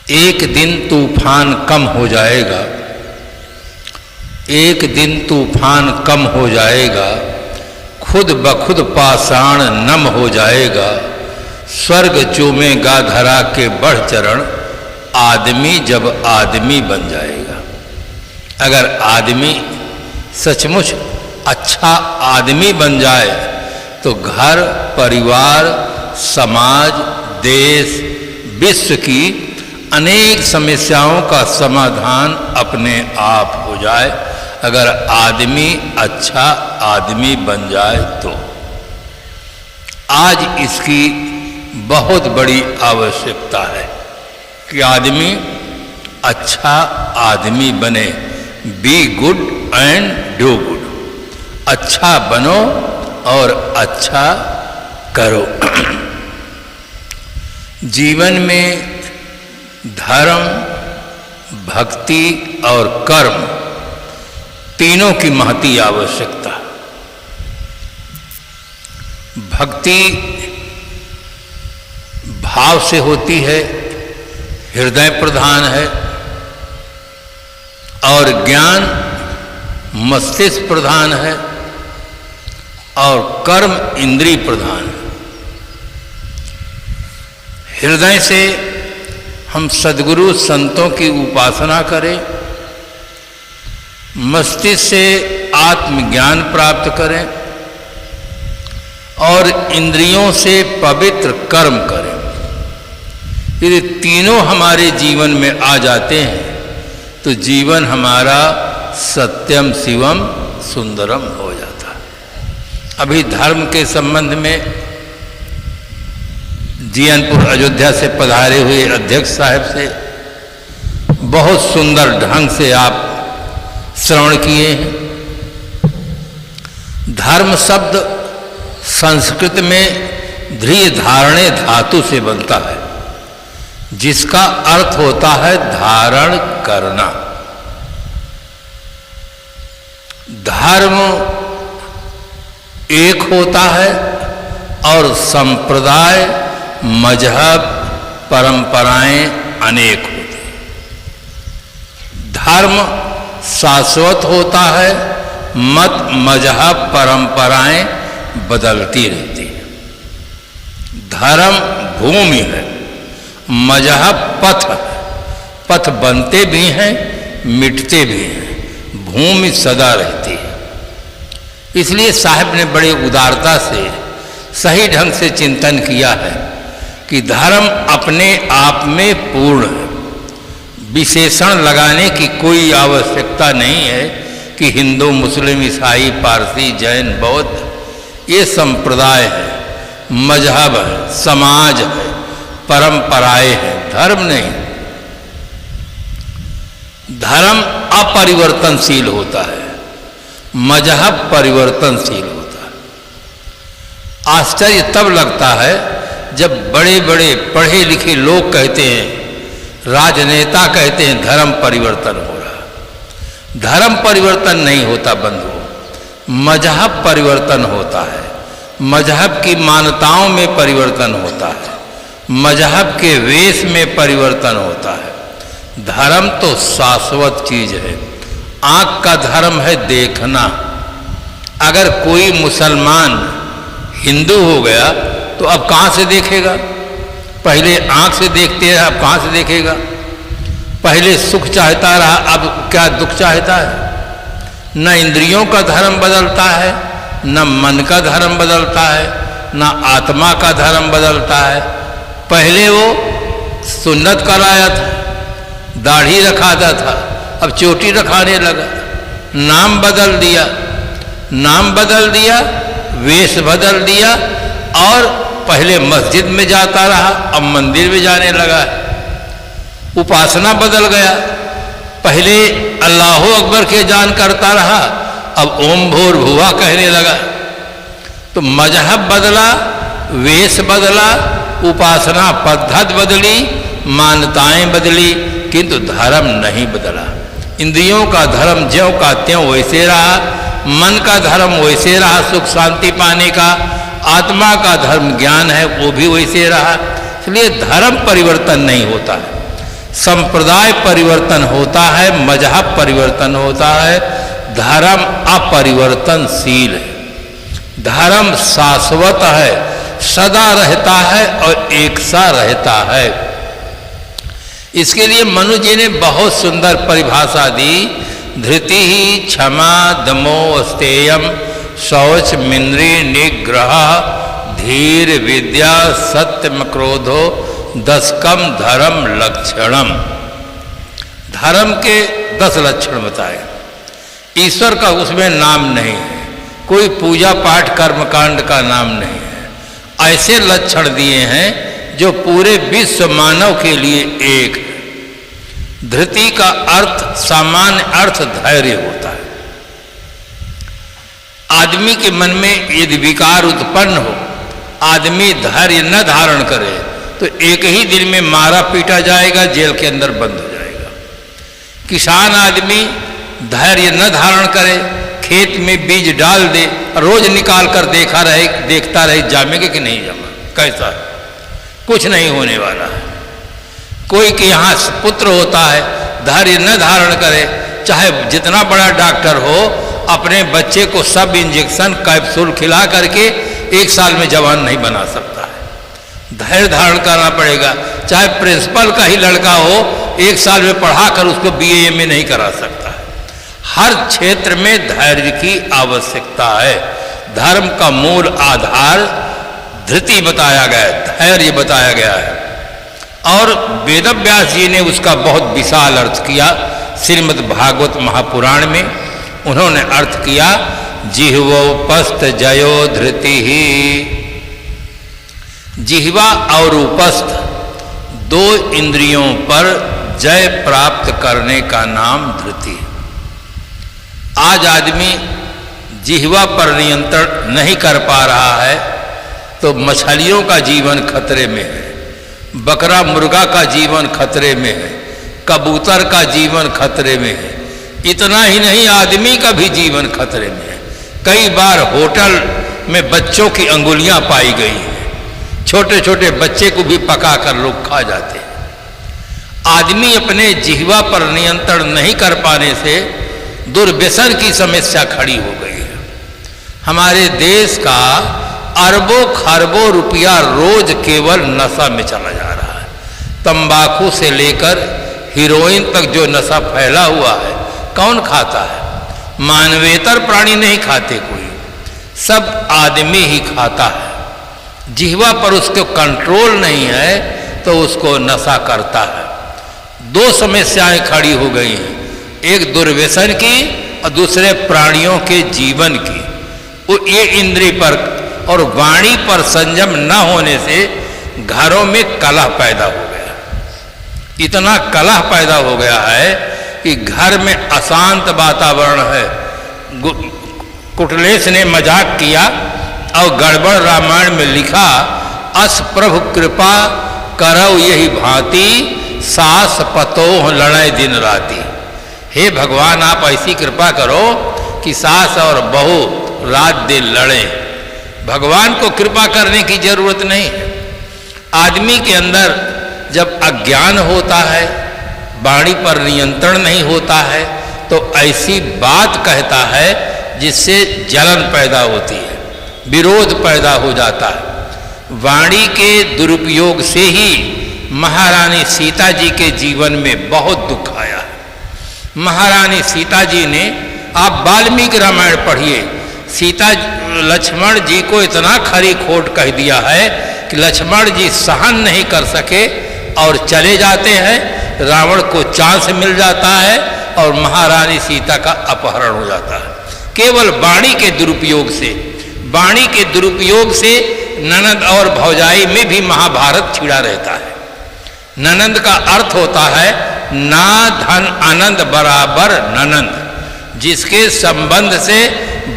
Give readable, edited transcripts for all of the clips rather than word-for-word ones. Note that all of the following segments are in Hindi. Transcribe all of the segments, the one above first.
एक दिन तूफान कम हो जाएगा, एक दिन तूफान कम हो जाएगा, खुद बखुद पाषाण नम हो जाएगा, स्वर्ग चूमेगा धरा के बढ़ चरण, आदमी जब आदमी बन जाएगा। अगर आदमी सचमुच अच्छा आदमी बन जाए तो घर, परिवार, समाज, देश, विश्व की अनेक समस्याओं का समाधान अपने आप हो जाए। अगर आदमी अच्छा आदमी बन जाए तो आज इसकी बहुत बड़ी आवश्यकता है कि आदमी अच्छा आदमी बने। Be good and do good. अच्छा बनो और अच्छा करो। जीवन में धर्म, भक्ति और कर्म तीनों की महती आवश्यकता। भक्ति भाव से होती है, हृदय प्रधान है, और ज्ञान मस्तिष्क प्रधान है, और कर्म इंद्रिय प्रधान है। हृदय से हम सद्गुरु संतों की उपासना करें, मस्तिष्क से आत्मज्ञान प्राप्त करें, और इंद्रियों से पवित्र कर्म करें। यदि तीनों हमारे जीवन में आ जाते हैं तो जीवन हमारा सत्यम शिवम सुंदरम हो जाता है। अभी धर्म के संबंध में जीयनपुर अयोध्या से पधारे हुए अध्यक्ष साहब से बहुत सुंदर ढंग से आप श्रवण किए हैं। धर्म शब्द संस्कृत में ध्रिय धारणे धातु से बनता है, जिसका अर्थ होता है धारण करना। धर्म एक होता है और संप्रदाय, मजहब, परंपराएं अनेक होती हैं। धर्म शाश्वत होता है, मत, मजहब, परंपराएं बदलती रहती हैं। धर्म भूमि है, मजहब पथ है। पथ बनते भी हैं, मिटते भी हैं, भूमि सदा रहती है। इसलिए साहब ने बड़े उदारता से सही ढंग से चिंतन किया है कि धर्म अपने आप में पूर्ण है। विशेषण लगाने की कोई आवश्यकता नहीं है कि हिंदू, मुस्लिम, ईसाई, पारसी, जैन, बौद्ध ये संप्रदाय है, मजहब है, समाज है, परंपराएं हैं। धर्म नहीं। धर्म अपरिवर्तनशील होता है, मजहब परिवर्तनशील होता है। आश्चर्य तब लगता है जब बड़े बड़े पढ़े लिखे लोग कहते हैं, राजनेता कहते हैं धर्म परिवर्तन हो रहा। धर्म परिवर्तन नहीं होता बंधुओं, मजहब परिवर्तन होता है। मजहब की मान्यताओं में परिवर्तन होता है, मजहब के वेश में परिवर्तन होता है। धर्म तो शाश्वत चीज है। आंख का धर्म है देखना। अगर कोई मुसलमान हिंदू हो गया तो अब कहाँ से देखेगा? पहले आंख से देखते रहा, अब कहाँ से देखेगा? पहले सुख चाहता रहा, अब क्या दुख चाहता है? न इंद्रियों का धर्म बदलता है, न मन का धर्म बदलता है, न आत्मा का धर्म बदलता है। पहले वो सुन्नत कराया था, दाढ़ी रखाता था, अब चोटी रखाने लगा। नाम बदल दिया, नाम बदल दिया, वेश बदल दिया, और पहले मस्जिद में जाता रहा, अब मंदिर में जाने लगा। उपासना बदल गया। पहले अल्लाहु अकबर के जान करता रहा, अब ओम भूर्भुवः कहने लगा। तो मजहब बदला, वेश बदला, उपासना पद्धति बदली, मान्यताएं बदली, किंतु धर्म नहीं बदला। इंद्रियों का धर्म ज्यों का त्यों वैसे रहा, मन का धर्म वैसे रहा सुख शांति पाने का, आत्मा का धर्म ज्ञान है वो भी वैसे रहा। इसलिए धर्म परिवर्तन नहीं होता है, संप्रदाय परिवर्तन होता है, मजहब परिवर्तन होता है, धर्म अपरिवर्तनशील है। धर्म शाश्वत है, सदा रहता है और एक सा रहता है। इसके लिए मनु जी ने बहुत सुंदर परिभाषा दी। धृति ही क्षमा दमो अस्तेयम शौच मिंद्रिय निग्रह धीर विद्या सत्यम क्रोधो दशकम धर्म लक्षणम। धर्म के 10 लक्षण बताए। ईश्वर का उसमें नाम नहीं है, कोई पूजा पाठ कर्मकांड का नाम नहीं है। ऐसे लक्षण दिए हैं जो पूरे विश्व मानव के लिए एक है। धृति का अर्थ सामान्य अर्थ धैर्य होता है। आदमी के मन में यदि विकार उत्पन्न हो, आदमी धैर्य न धारण करे तो एक ही दिन में मारा पीटा जाएगा, जेल के अंदर बंद हो जाएगा। किसान आदमी धैर्य न धारण करे, खेत में बीज डाल दे, रोज निकाल कर देखता रहे जामेगा कि नहीं जमा, कैसा है, कुछ नहीं होने वाला है। कोई के यहाँ पुत्र होता है, धैर्य न धारण करे, चाहे जितना बड़ा डॉक्टर हो, अपने बच्चे को सब इंजेक्शन कैप्सूल खिला करके 1 साल में जवान नहीं बना सकता है। धैर्य धारण करना पड़ेगा। चाहे प्रिंसिपल का ही लड़का हो, 1 साल में पढ़ा कर उसको BA में नहीं करा सकता है। हर क्षेत्र में धैर्य की आवश्यकता है। धर्म का मूल आधार धृति बताया गया है, धैर्य बताया गया है। और वेदव्यास जी ने उसका बहुत विशाल अर्थ किया। श्रीमद् भागवत महापुराण में उन्होंने अर्थ किया, जिह्वोपस्थ जयो धृति ही। जिह्वा और उपस्थ 2 इंद्रियों पर जय प्राप्त करने का नाम धृति है। आज आदमी जिह्वा पर नियंत्रण नहीं कर पा रहा है तो मछलियों का जीवन खतरे में है, बकरा मुर्गा का जीवन खतरे में है, कबूतर का जीवन खतरे में है। इतना ही नहीं, आदमी का भी जीवन खतरे में है। कई बार होटल में बच्चों की अंगुलियां पाई गई हैं, छोटे छोटे बच्चे को भी पका कर लोग खा जाते हैं। आदमी अपने जिह्वा पर नियंत्रण नहीं कर पाने से दुर्व्यसन की समस्या खड़ी हो गई है। हमारे देश का अरबों खरबों रुपया रोज केवल नशा में चला जा रहा है। तंबाकू से लेकर हीरोइन तक जो नशा फैला हुआ है, कौन खाता है? मानवेतर प्राणी नहीं खाते, कोई, सब आदमी ही खाता है। जिह्वा पर उसको कंट्रोल नहीं है तो उसको नशा करता है। 2 समस्याएं खड़ी हो गई हैं, एक दुर्व्यसन की और दूसरे प्राणियों के जीवन की। वो ये इंद्रिय पर और वाणी पर संयम न होने से घरों में कलह पैदा हो गया। इतना कलह पैदा हो गया है कि घर में अशांत वातावरण है। कुटलेश ने मजाक किया और गड़बड़ रामायण में लिखा, अस प्रभु कृपा करौ यही भांति सास पतोह लड़े दिन राती। हे भगवान, आप ऐसी कृपा करो कि सास और बहू रात दिन लड़े। भगवान को कृपा करने की जरूरत नहीं है। आदमी के अंदर जब अज्ञान होता है, वाणी पर नियंत्रण नहीं होता है, तो ऐसी बात कहता है जिससे जलन पैदा होती है, विरोध पैदा हो जाता है। वाणी के दुरुपयोग से ही महारानी सीता जी के जीवन में बहुत दुख आया। महारानी सीता जी ने, आप वाल्मीकि रामायण पढ़िए, सीता लक्ष्मण जी को इतना खरी खोट कह दिया है कि लक्ष्मण जी सहन नहीं कर सके और चले जाते हैं। रावण को चांस मिल जाता है और महारानी सीता का अपहरण हो जाता है, केवल वाणी के दुरुपयोग से। वाणी के दुरुपयोग से ननद और भौजाई में भी महाभारत छिड़ा रहता है। ननंद का अर्थ होता है ना धन आनंद बराबर ननंद, जिसके संबंध से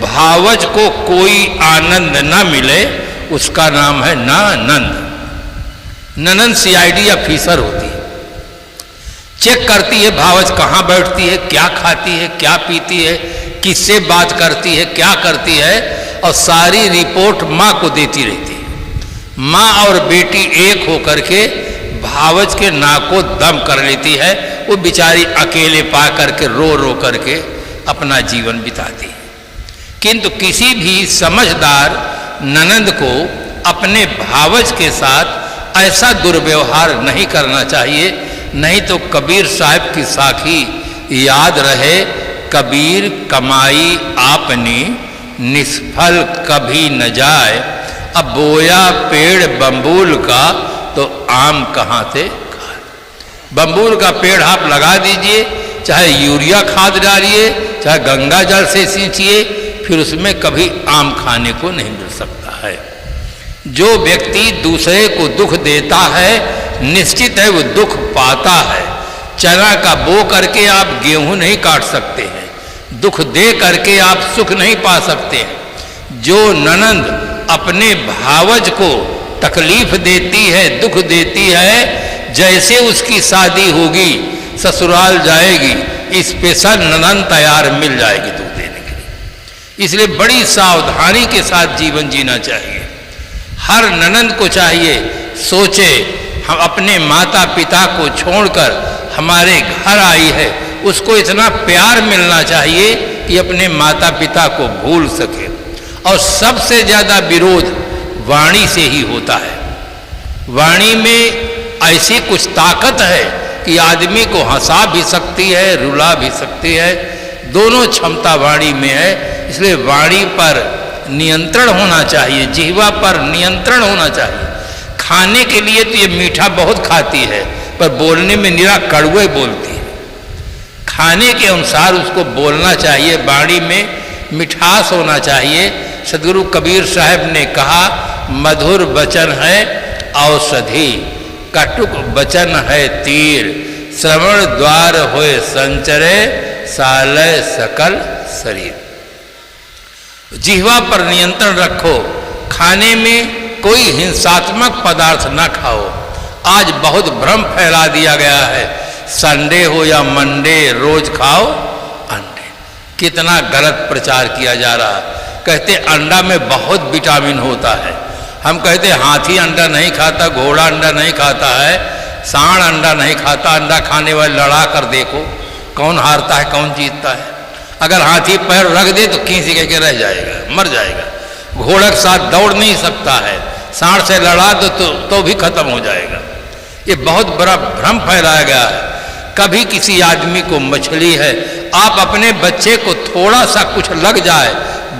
भावज को कोई आनंद न मिले उसका नाम है ननंद। ननंद CID ऑफिसर होती है, चेक करती है भावज कहाँ बैठती है, क्या खाती है, क्या पीती है, किससे बात करती है, क्या करती है, और सारी रिपोर्ट माँ को देती रहती है। माँ और बेटी एक होकर के भावज के नाक को दम कर लेती है। वो बेचारी अकेले पा करके रो रो करके अपना जीवन बिताती है। किंतु किसी भी समझदार ननंद को अपने भावज के साथ ऐसा दुर्व्यवहार नहीं करना चाहिए, नहीं तो कबीर साहब की साखी याद रहे, कबीर कमाई आपने निष्फल कभी न जाए, अब बोया पेड़ बम्बूल का तो आम कहाँ से खाए। बम्बूल का पेड़ आप लगा दीजिए, चाहे यूरिया खाद डालिए, चाहे गंगा जल से सींचिए, फिर उसमें कभी आम खाने को नहीं मिल सकता है। जो व्यक्ति दूसरे को दुख देता है निश्चित है वो दुख पाता है। चना का बो करके आप गेहूं नहीं काट सकते हैं, दुख दे करके आप सुख नहीं पा सकते हैं। जो ननंद अपने भावज को तकलीफ देती है, दुख देती है, जैसे उसकी शादी होगी ससुराल जाएगी स्पेशल ननंद तैयार मिल जाएगी दुख देने के लिए। इसलिए बड़ी सावधानी के साथ जीवन जीना चाहिए। हर ननंद को चाहिए सोचे हम अपने माता पिता को छोड़कर हमारे घर आई है, उसको इतना प्यार मिलना चाहिए कि अपने माता पिता को भूल सके। और सबसे ज़्यादा विरोध वाणी से ही होता है। वाणी में ऐसी कुछ ताकत है कि आदमी को हंसा भी सकती है, रुला भी सकती है, दोनों क्षमता वाणी में है। इसलिए वाणी पर नियंत्रण होना चाहिए, जिह्वा पर नियंत्रण होना चाहिए। खाने के लिए तो ये मीठा बहुत खाती है, पर बोलने में निरा कड़वे बोलती है। खाने के अनुसार उसको बोलना चाहिए, वाणी में मिठास होना चाहिए। सदगुरु कबीर साहब ने कहा, मधुर वचन है औषधि, कटुक वचन है तीर, श्रवण द्वार होए संचरे, सालय सकल शरीर। जिह्वा पर नियंत्रण रखो, खाने में कोई हिंसात्मक पदार्थ न खाओ। आज बहुत भ्रम फैला दिया गया है, संडे हो या मंडे रोज खाओ अंडे। कितना गलत प्रचार किया जा रहा है। कहते अंडा में बहुत विटामिन होता है। हम कहते हाथी अंडा नहीं खाता, घोड़ा अंडा नहीं खाता है, सांड अंडा नहीं खाता। अंडा खाने वाले लड़ा कर देखो कौन हारता है कौन जीतता है। अगर हाथी पैर रख दे तो खींच के रह जाएगा, मर जाएगा। घोड़ा के साथ दौड़ नहीं सकता है, सांड से लड़ा दो तो भी खत्म हो जाएगा। ये बहुत बड़ा भ्रम फैलाया गया है। कभी किसी आदमी को मछली है, आप अपने बच्चे को थोड़ा सा कुछ लग जाए,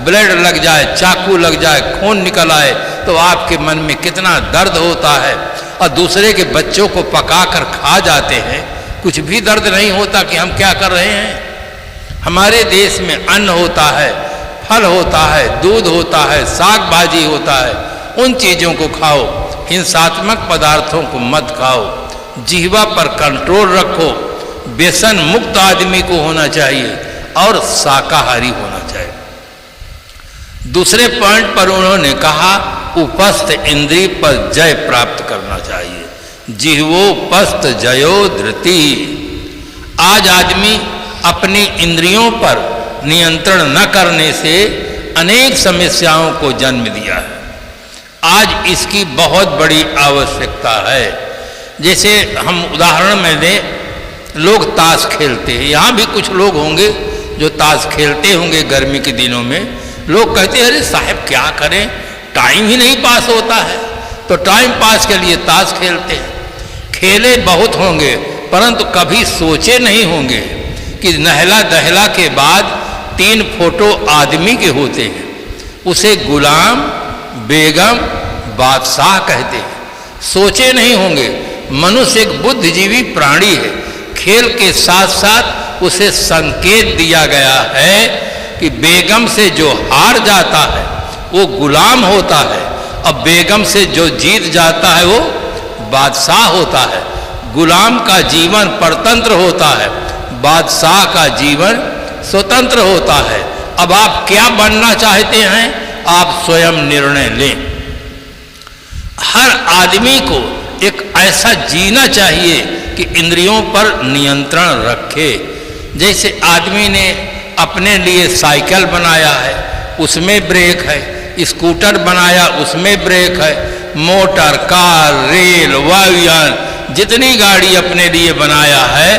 ब्लेड लग जाए, चाकू लग जाए, खून निकल आए, तो आपके मन में कितना दर्द होता है। और दूसरे के बच्चों को पका कर खा जाते हैं, कुछ भी दर्द नहीं होता कि हम क्या कर रहे हैं। हमारे देश में अन्न होता है, फल होता है, दूध होता है, साग भाजी होता है, उन चीज़ों को खाओ, हिंसात्मक पदार्थों को मत खाओ। जिह्वा पर कंट्रोल रखो। व्यसन मुक्त आदमी को होना चाहिए और शाकाहारी होना चाहिए। दूसरे पॉइंट पर उन्होंने कहा उपस्थ इंद्रिय पर जय प्राप्त करना चाहिए। जिह्वोपस्थ जयो धृति। आज आदमी अपनी इंद्रियों पर नियंत्रण न करने से अनेक समस्याओं को जन्म दिया है। आज इसकी बहुत बड़ी आवश्यकता है। जैसे हम उदाहरण में दें, लोग ताश खेलते हैं। यहाँ भी कुछ लोग होंगे जो ताश खेलते होंगे गर्मी के दिनों में। लोग कहते हैं अरे साहब क्या करें, टाइम ही नहीं पास होता है, तो टाइम पास के लिए ताश खेलते हैं। खेले बहुत होंगे परंतु कभी सोचे नहीं होंगे कि नहला दहला के बाद 3 फोटो आदमी के होते हैं। उसे गुलाम, बेगम, बादशाह कहते हैं। सोचे नहीं होंगे मनुष्य एक बुद्धिजीवी प्राणी है। खेल के साथ साथ उसे संकेत दिया गया है कि बेगम से जो हार जाता है वो गुलाम होता है, और बेगम से जो जीत जाता है वो बादशाह होता है। गुलाम का जीवन परतंत्र होता है, बादशाह का जीवन स्वतंत्र होता है। अब आप क्या बनना चाहते हैं, आप स्वयं निर्णय लें। हर आदमी को एक ऐसा जीना चाहिए कि इंद्रियों पर नियंत्रण रखे। जैसे आदमी ने अपने लिए साइकिल बनाया है, उसमें ब्रेक है, स्कूटर बनाया उसमें ब्रेक है, मोटर, कार, रेल, वायुयान जितनी गाड़ी अपने लिए बनाया है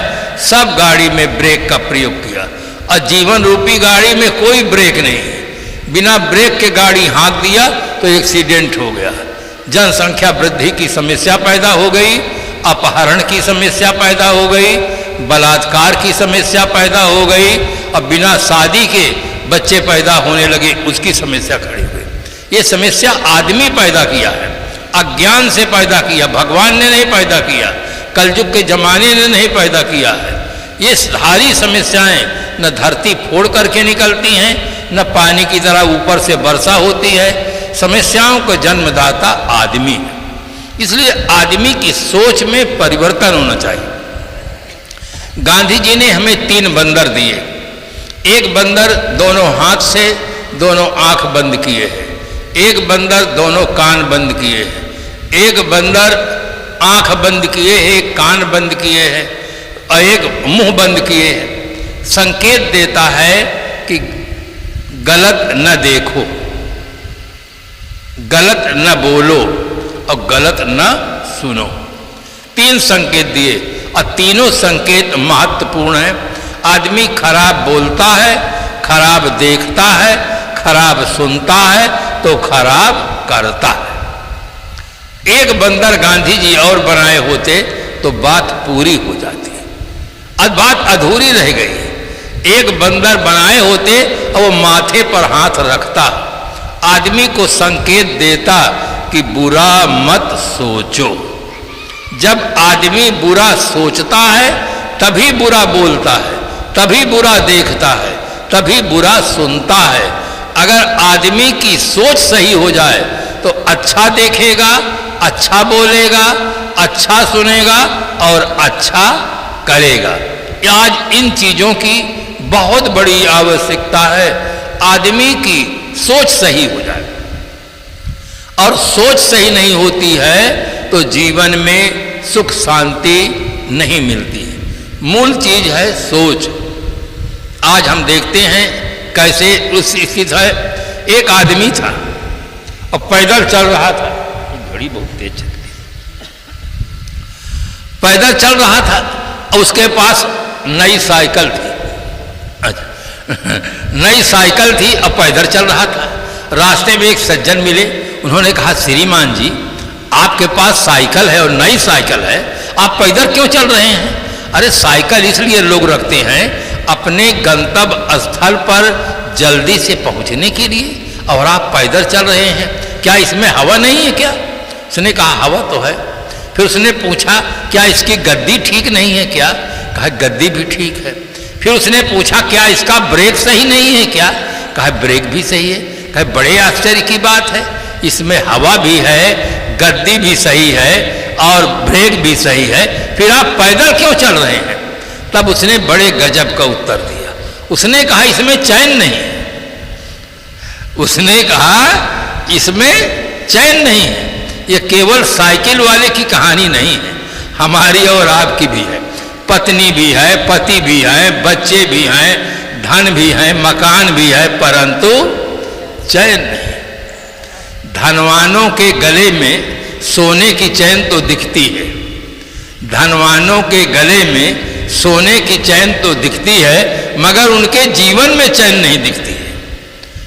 सब गाड़ी में ब्रेक का प्रयोग किया, और जीवन रूपी गाड़ी में कोई ब्रेक नहीं, बिना ब्रेक के गाड़ी हाँक दिया तो एक्सीडेंट हो गया, जनसंख्या वृद्धि की समस्या पैदा हो गई, अपहरण की समस्या पैदा हो गई, बलात्कार की समस्या पैदा हो गई, और बिना शादी के बच्चे पैदा होने लगे, उसकी समस्या खड़ी हुई। ये समस्या आदमी पैदा किया है, अज्ञान से पैदा किया, भगवान ने नहीं पैदा किया, कलयुग के जमाने ने नहीं पैदा किया है। ये सारी समस्याएं न धरती फोड़ करके निकलती हैं, न पानी की तरह ऊपर से वर्षा होती है। समस्याओं का जन्मदाता आदमी है, इसलिए आदमी की सोच में परिवर्तन होना चाहिए। गांधी जी ने हमें 3 बंदर दिए। एक बंदर दोनों हाथ से दोनों आंख बंद किए हैं, एक बंदर दोनों कान बंद किए हैं, एक बंदर आंख बंद किए हैं, एक कान बंद किए हैं और एक मुंह बंद किए हैं। संकेत देता है कि गलत न देखो, गलत न बोलो और गलत न सुनो। 3 संकेत दिए और तीनों संकेत महत्वपूर्ण हैं। आदमी खराब बोलता है, खराब देखता है, खराब सुनता है तो खराब करता है। एक बंदर गांधी जी और बनाए होते तो बात पूरी हो जाती, अब बात अधूरी रह गई। एक बंदर बनाए होते और वो माथे पर हाथ रखता, आदमी को संकेत देता कि बुरा मत सोचो। जब आदमी बुरा सोचता है तभी बुरा बोलता है, तभी बुरा देखता है, तभी बुरा सुनता है। अगर आदमी की सोच सही हो जाए तो अच्छा देखेगा, अच्छा बोलेगा, अच्छा सुनेगा और अच्छा करेगा। आज इन चीजों की बहुत बड़ी आवश्यकता है। आदमी की सोच सही हो जाए, और सोच सही नहीं होती है तो जीवन में सुख शांति नहीं मिलती है। मूल चीज है सोच। आज हम देखते हैं कैसे उस स्थिति है। एक आदमी था और पैदल चल रहा था, घड़ी बहुत तेज चलती, पैदल चल रहा था और उसके पास नई साइकिल थी। नई साइकिल थी और पैदल चल रहा था। रास्ते में एक सज्जन मिले, उन्होंने कहा श्रीमान जी आपके पास साइकिल है और नई साइकिल है, आप पैदल क्यों चल रहे हैं? अरे साइकिल इसलिए लोग रखते हैं अपने गंतव्य स्थल पर जल्दी से पहुंचने के लिए, और आप पैदल चल रहे हैं, क्या इसमें हवा नहीं है क्या? उसने कहा हवा तो है। फिर उसने पूछा क्या इसकी गद्दी ठीक नहीं है क्या? कहा गद्दी भी ठीक है। फिर उसने पूछा क्या इसका ब्रेक सही नहीं है क्या? कहा ब्रेक भी सही है। कहा बड़े आश्चर्य की बात है, इसमें हवा भी है, गद्दी भी सही है और ब्रेक भी सही है, फिर आप पैदल क्यों चल रहे हैं? तब उसने बड़े गजब का उत्तर दिया। उसने कहा इसमें चैन नहीं है। उसने कहा इसमें चैन नहीं है। ये केवल साइकिल वाले की कहानी नहीं है, हमारी और आपकी भी है। पत्नी भी है, पति भी है, बच्चे भी हैं, धन भी है, मकान भी है, परंतु चैन नहीं। धनवानों के गले में सोने की चैन तो दिखती है, धनवानों के गले में सोने की चैन तो दिखती है, मगर उनके जीवन में चैन नहीं दिखती है।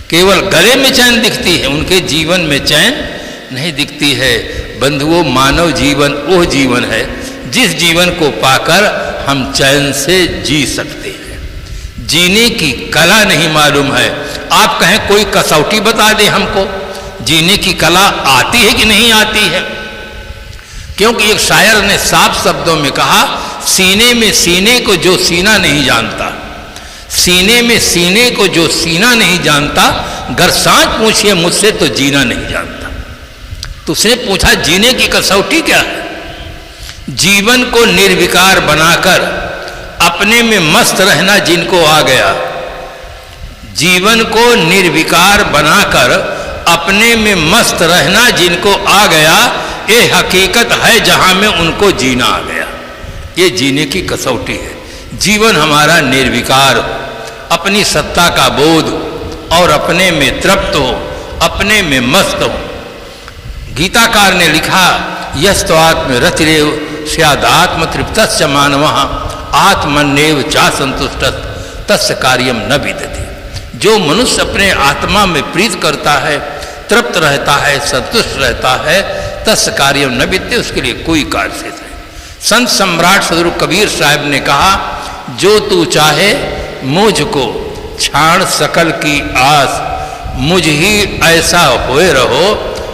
केवल गले में चैन दिखती है, उनके जीवन में चैन नहीं दिखती है। बंधुओं, मानव जीवन वो जीवन है जिस जीवन को पाकर हम चैन से जी सकते हैं। जीने की कला नहीं मालूम है। आप कहें कोई कसौटी बता दे हमको, जीने की कला आती है कि नहीं आती है? क्योंकि एक शायर ने साफ शब्दों में कहा, सीने में सीने को जो सीना नहीं जानता, सीने में सीने को जो सीना नहीं जानता, गर सांच पूछिए मुझसे तो जीना नहीं जानता। तो उसने पूछा जीने की कसौटी क्या है? जीवन को निर्विकार बनाकर अपने में मस्त रहना जिनको आ गया, जीवन को निर्विकार बनाकर अपने में मस्त रहना जिनको आ गया, ये हकीकत है जहां में उनको जीना आ गया। ये जीने की कसौटी है। जीवन हमारा निर्विकार हो, अपनी सत्ता का बोध और अपने में तृप्त हो, अपने में मस्त हो। गीताकार ने लिखा, यस्तु आत्म रतिरेव स्यादात्म तृप्तश्च मानवः आत्मन्येव चा संतुष्टः तस्य कार्यम न विदति। जो मनुष्य अपने आत्मा में प्रीत करता है, तृप्त रहता है, संतुष्ट रहता है, तस्य कार्यम न विदते, उसके लिए कोई कार्य शेष नहीं। संत सम्राट सदगुरु कबीर साहब ने कहा, जो तू चाहे मुझको छाण सकल की आस, मुझ ही ऐसा होए रहो,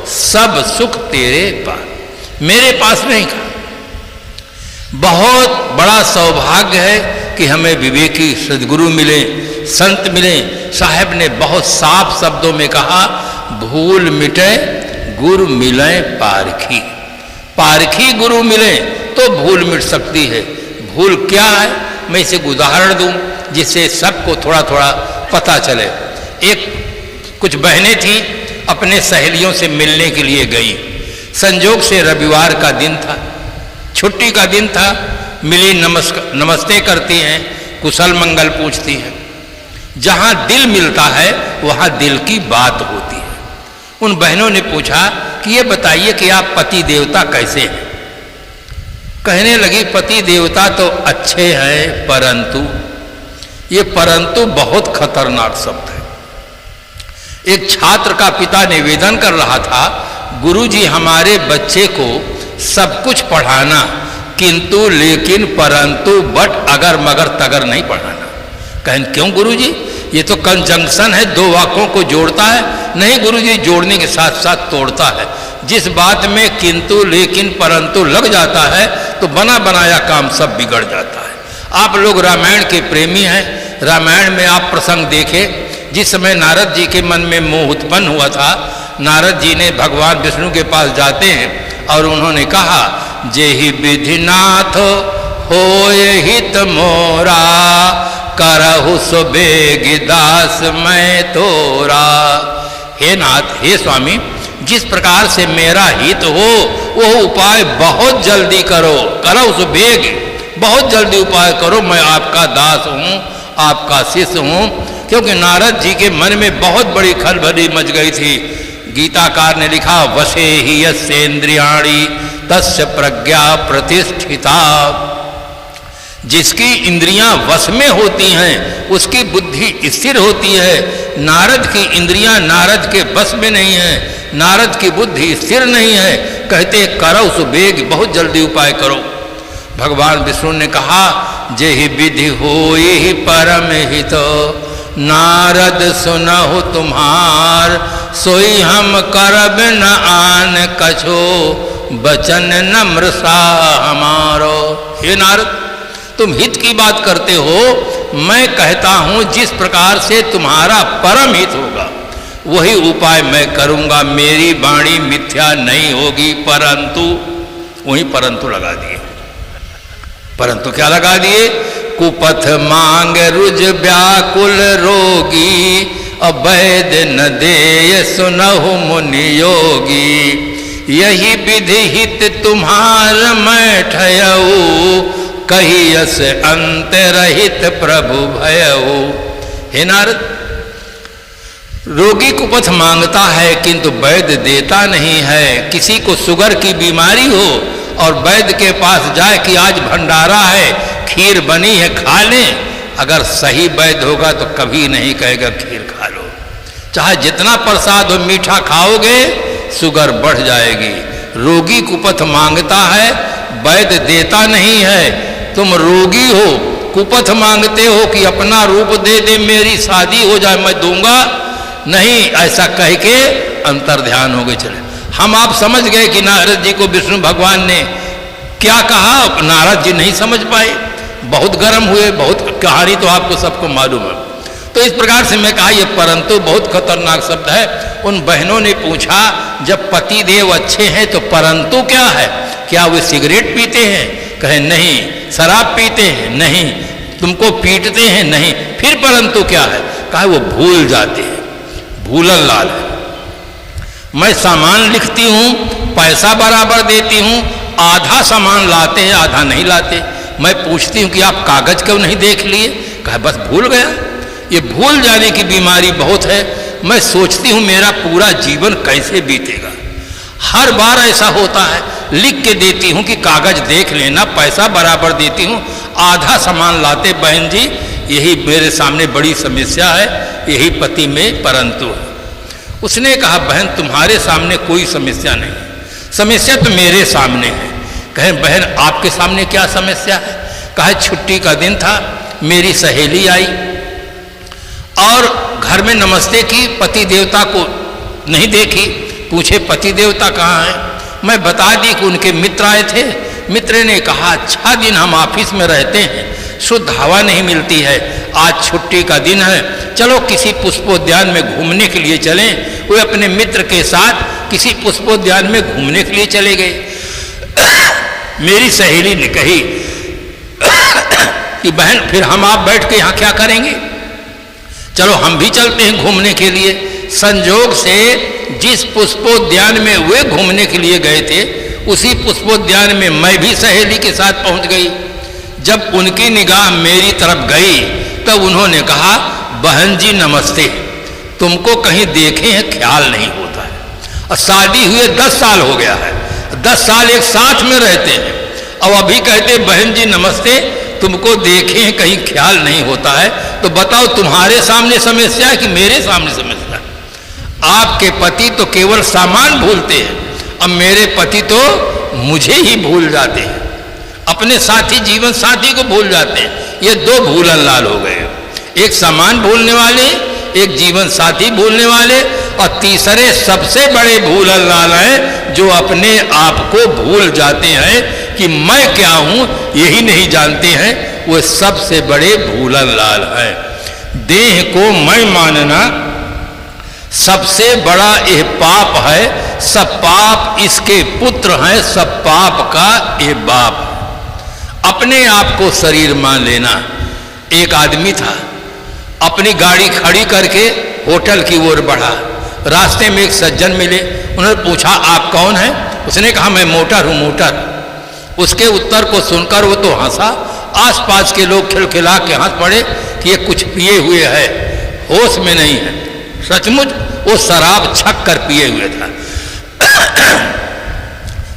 सब सुख तेरे पास। मेरे पास नहीं कहा। बहुत बड़ा सौभाग्य है कि हमें विवेकी सदगुरु मिले, संत मिले। साहब ने बहुत साफ शब्दों में कहा, भूल मिटे गुरु मिले पारखी। पारखी गुरु मिले तो भूल मिट सकती है। भूल क्या है, मैं इसे उदाहरण दूं जिससे सबको थोड़ा थोड़ा पता चले। कुछ बहनें थीं, अपने सहेलियों से मिलने के लिए गई। संजोग से रविवार का दिन था, छुट्टी का दिन था। मिली, नमस्ते करती हैं, कुशल मंगल पूछती हैं। जहां दिल मिलता है वहां दिल की बात होती है। उन बहनों ने पूछा कि ये बताइए कि आप पति देवता कैसे हैं। कहने लगी, पति देवता तो अच्छे हैं, परंतु, ये परंतु बहुत खतरनाक शब्द है। एक छात्र का पिता निवेदन कर रहा था, गुरुजी हमारे बच्चे को सब कुछ पढ़ाना, किंतु लेकिन परंतु बट अगर मगर तगर नहीं पढ़ाना। कहें क्यों गुरुजी, ये तो कंजंक्शन है, दो वाक्यों को जोड़ता है। नहीं गुरुजी, जोड़ने के साथ साथ तोड़ता है। जिस बात में किंतु लेकिन परंतु लग जाता है तो बना बनाया काम सब बिगड़ जाता है। आप लोग रामायण के प्रेमी हैं। रामायण में आप प्रसंग देखें, जिस समय नारद जी के मन में मोह उत्पन्न हुआ था, नारद जी ने भगवान विष्णु के पास जाते हैं और उन्होंने कहा, जेहि विधिनाथ होय हित मोरा, करहु सो बेग दास मैं तोरा। हे नाथ, हे स्वामी, जिस प्रकार से मेरा हित हो वो उपाय बहुत जल्दी करो। करहु सो बेग, बहुत जल्दी उपाय करो, मैं आपका दास हूँ, आपका शिष्य हूँ। क्योंकि नारद जी के मन में बहुत बड़ी खलबली मच गई थी। गीताकार ने लिखा, वशे ही यस्येन्द्रियाणि तस्य प्रज्ञा प्रतिष्ठिता। जिसकी इंद्रियां वश में होती हैं उसकी बुद्धि स्थिर होती है। नारद की इंद्रियां नारद के वश में नहीं है, नारद की बुद्धि स्थिर नहीं है। कहते करो सुबेग, बहुत जल्दी उपाय करो। भगवान विष्णु ने कहा, जेहि विधि होई ही परम हित, नारद सुनहु तुम्हार, सोई हम करब न आन कछो, बचन नम्र सा हमारो। हे नारद, तुम हित की बात करते हो, मैं कहता हूं जिस प्रकार से तुम्हारा परम हित होगा वही उपाय मैं करूंगा। मेरी वाणी मिथ्या नहीं होगी। परंतु, वही परंतु लगा दिए। परंतु क्या लगा दिए? कुपथ मांग रुज व्याकुल रोगी, अवैध न दे सुनहु मुनि योगी। यही विधि हित तुम्हार मैं ठयऊ, कहियस अंत रहित प्रभु भयऊ। हे नारद, रोगी कुपथ मांगता है किंतु वैद्य देता नहीं है। किसी को शुगर की बीमारी हो और वैद्य के पास जाए कि आज भंडारा है, खीर बनी है, खा लें। अगर सही वैद्य होगा तो कभी नहीं कहेगा खीर खा लो। चाहे जितना प्रसाद हो मीठा खाओगे शुगर बढ़ जाएगी। रोगी कुपथ मांगता है, वैद्य देता नहीं है। तुम रोगी हो, कुपथ मांगते हो कि अपना रूप दे दे, मेरी शादी हो जाए, मैं दूंगा नहीं, ऐसा कह के अंतर ध्यान हो गए। चले, हम आप समझ गए कि नारद जी को विष्णु भगवान ने क्या कहा। नारद जी नहीं समझ पाए, बहुत गर्म हुए। बहुत कहानी तो आपको सबको मालूम है। तो इस प्रकार से मैं कहा, यह परंतु बहुत खतरनाक शब्द है। उन बहनों ने पूछा, जब पति देव अच्छे हैं तो परंतु क्या है? क्या वे सिगरेट पीते हैं? कहे नहीं। शराब पीते हैं? नहीं। तुमको पीटते हैं? नहीं। फिर परंतु क्या है? कहा वो भूल जाते हैं, भूलन लाल है। मैं सामान लिखती हूँ, पैसा बराबर देती हूँ, आधा सामान लाते हैं, आधा नहीं लाते। मैं पूछती हूँ कि आप कागज क्यों नहीं देख लिए? कहा बस भूल गया। ये भूल जाने की बीमारी बहुत है। मैं सोचती हूँ मेरा पूरा जीवन कैसे बीतेगा। हर बार ऐसा होता है। लिख के देती हूँ कि कागज देख लेना, पैसा बराबर देती हूँ, आधा सामान लाते बहन जी, यही मेरे सामने बड़ी समस्या है, यही पति में परंतु है। उसने कहा बहन तुम्हारे सामने कोई समस्या नहीं, समस्या तो मेरे सामने है। कहे बहन आपके सामने क्या समस्या है? कहा छुट्टी का दिन था, मेरी सहेली आई और घर में नमस्ते की, पति देवता को नहीं देखी, पूछे पति देवता कहाँ हैं? मैं बता दी कि उनके मित्र आए थे। मित्र ने कहा अच्छा दिन हम ऑफिस में रहते हैं, शुद्ध हवा नहीं मिलती है, आज छुट्टी का दिन है, चलो किसी पुष्पोद्यान में घूमने के लिए चलें। वे अपने मित्र के साथ किसी पुष्पोद्यान में घूमने के लिए चले गए। मेरी सहेली ने कही कि बहन फिर हम आप बैठ के यहाँ क्या करेंगे, चलो हम भी चलते हैं घूमने के लिए। संजोग से जिस पुष्पोद्यान में वे घूमने के लिए गए थे उसी पुष्पोद्यान में मैं भी सहेली के साथ पहुंच गई। जब उनकी निगाह मेरी तरफ गई तब उन्होंने कहा बहन जी नमस्ते, तुमको कहीं देखे हैं ख्याल नहीं होता है, और शादी हुए 10 साल हो गया है, 10 साल एक साथ में रहते हैं, अब अभी कहते बहन जी नमस्ते, तुमको देखे हैं कहीं ख्याल नहीं होता है। तो बताओ तुम्हारे सामने समस्या है कि मेरे सामने समस्या है? आपके पति तो केवल सामान भूलते हैं, अब मेरे पति तो मुझे ही भूल जाते हैं, अपने साथी जीवन साथी को भूल जाते हैं। ये दो भूलन लाल हो गए, एक सामान भूलने वाले, एक जीवन साथी भूलने वाले, और तीसरे सबसे बड़े भूलन लाल हैं जो अपने आप को भूल जाते हैं कि मैं क्या हूं यही नहीं जानते हैं, वो सबसे बड़े भूलन लाल हैं। देह को मैं मानना सबसे बड़ा यह पाप है, सब पाप इसके पुत्र हैं, सब पाप का ये बाप। अपने आप को शरीर मान लेना। एक आदमी था, अपनी गाड़ी खड़ी करके होटल की ओर बढ़ा, रास्ते में एक सज्जन मिले, उन्होंने पूछा आप कौन हैं? उसने कहा मैं मोटर हूं, मोटर। उसके उत्तर को सुनकर वो तो हंसा, आसपास के लोग खिलखिला के हंस पड़े कि ये कुछ पिए हुए है, होश में नहीं है। सचमुच वो शराब छक कर पिए हुए था।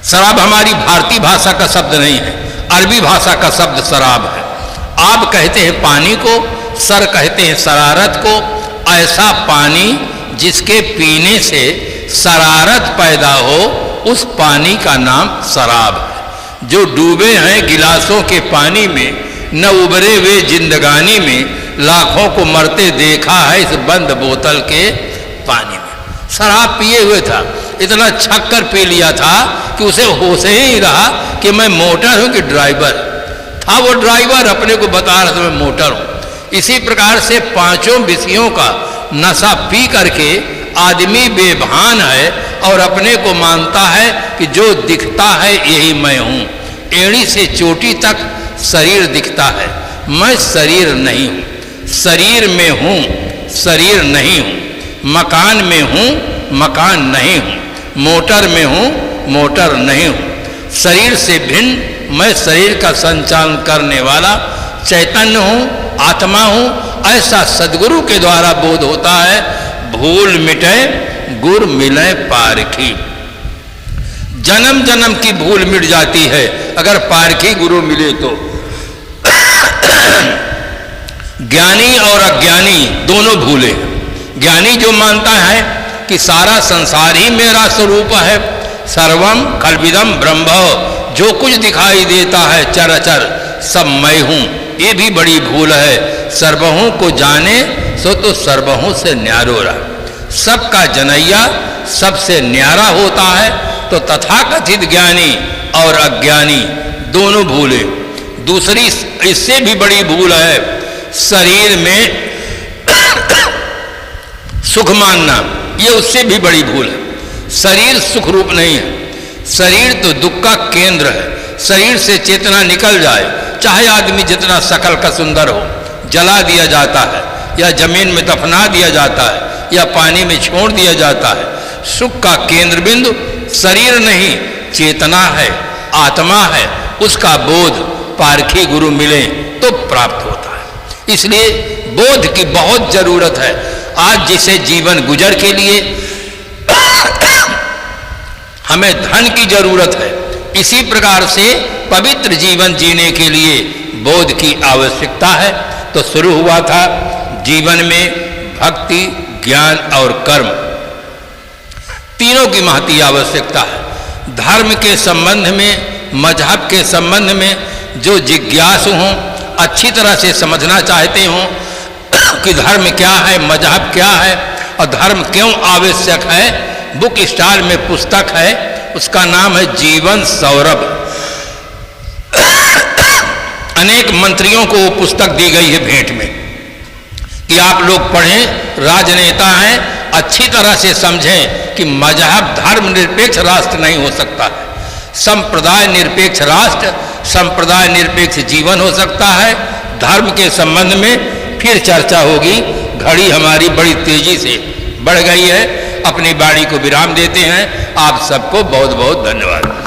शराब हमारी भारतीय भाषा का शब्द नहीं है, अरबी भाषा का शब्द शराब है। आप कहते हैं पानी को, सर कहते हैं शरारत को। ऐसा पानी जिसके पीने से शरारत पैदा हो, उस पानी का नाम शराब है। जो डूबे हैं गिलासों के पानी में, न उबरे वे जिंदगानी में, लाखों को मरते देखा है इस बंद बोतल के पानी में। शराब पिए हुए था, इतना छक्कर पी लिया था कि उसे होश ही नहीं रहा कि मैं मोटर हूं कि ड्राइवर था। वो ड्राइवर अपने को बता रहा था मैं मोटर हूं। इसी प्रकार से पांचों विषयों का नशा पी करके आदमी बेभान है और अपने को मानता है कि जो दिखता है यही मैं हूं। एड़ी से चोटी तक शरीर दिखता है, मैं शरीर नहीं हूं, शरीर में हूं, शरीर नहीं हूं। मकान में हूं, मकान नहीं हूं। मोटर में हूं, मोटर नहीं हूं। शरीर से भिन्न मैं शरीर का संचालन करने वाला चैतन्य हूं, आत्मा हूं। ऐसा सदगुरु के द्वारा बोध होता है। भूल मिटे गुर मिले पारखी। जन्म जन्म की भूल मिट जाती है अगर पारखी गुरु मिले तो। ज्ञानी और अज्ञानी दोनों भूले। ज्ञानी जो मानता है कि सारा संसार ही मेरा स्वरूप है, सर्वम कल्विदम ब्रह्म, जो कुछ दिखाई देता है चराचर सब मैं हूं, ये भी बड़ी भूल है। सर्वहू को जाने सो तो सर्वहू से न्यारो रहा। सबका जनैया सबसे न्यारा होता है। तो तथाकथित ज्ञानी और अज्ञानी दोनों भूले। दूसरी इससे भी बड़ी भूल है शरीर में सुख मानना, ये उससे भी बड़ी भूल है। शरीर सुख रूप नहीं है, शरीर तो दुख का केंद्र है। शरीर से चेतना निकल जाए, चाहे आदमी जितना सकल का सुंदर हो, जला दिया जाता है या जमीन में दफना दिया जाता है या पानी में छोड़ दिया जाता है। सुख का केंद्र बिंदु शरीर नहीं, चेतना है, आत्मा है। उसका बोध पारखी गुरु मिले तो प्राप्त होता है। इसलिए बोध की बहुत जरूरत है। आज जिसे जीवन गुजर के लिए हमें धन की जरूरत है, इसी प्रकार से पवित्र जीवन जीने के लिए बोध की आवश्यकता है। तो शुरू हुआ था जीवन में भक्ति, ज्ञान और कर्म, तीनों की महती आवश्यकता है। धर्म के संबंध में, मजहब के संबंध में जो जिज्ञासु हों, अच्छी तरह से समझना चाहते हों कि धर्म क्या है, मजहब क्या है और धर्म क्यों आवश्यक है, बुक स्टार में पुस्तक है, उसका नाम है जीवन सौरभ। अनेक मंत्रियों को वो पुस्तक दी गई है भेंट में कि आप लोग पढ़ें, राजनेता हैं, अच्छी तरह से समझें कि मजहब धर्म निरपेक्ष राष्ट्र नहीं हो सकता है, संप्रदाय निरपेक्ष राष्ट्र, संप्रदाय निरपेक्ष जीवन हो सकता है। धर्म के संबंध में फिर चर्चा होगी। घड़ी हमारी बड़ी तेजी से बढ़ गई है, अपनी वाणी को विराम देते हैं। आप सबको बहुत बहुत धन्यवाद।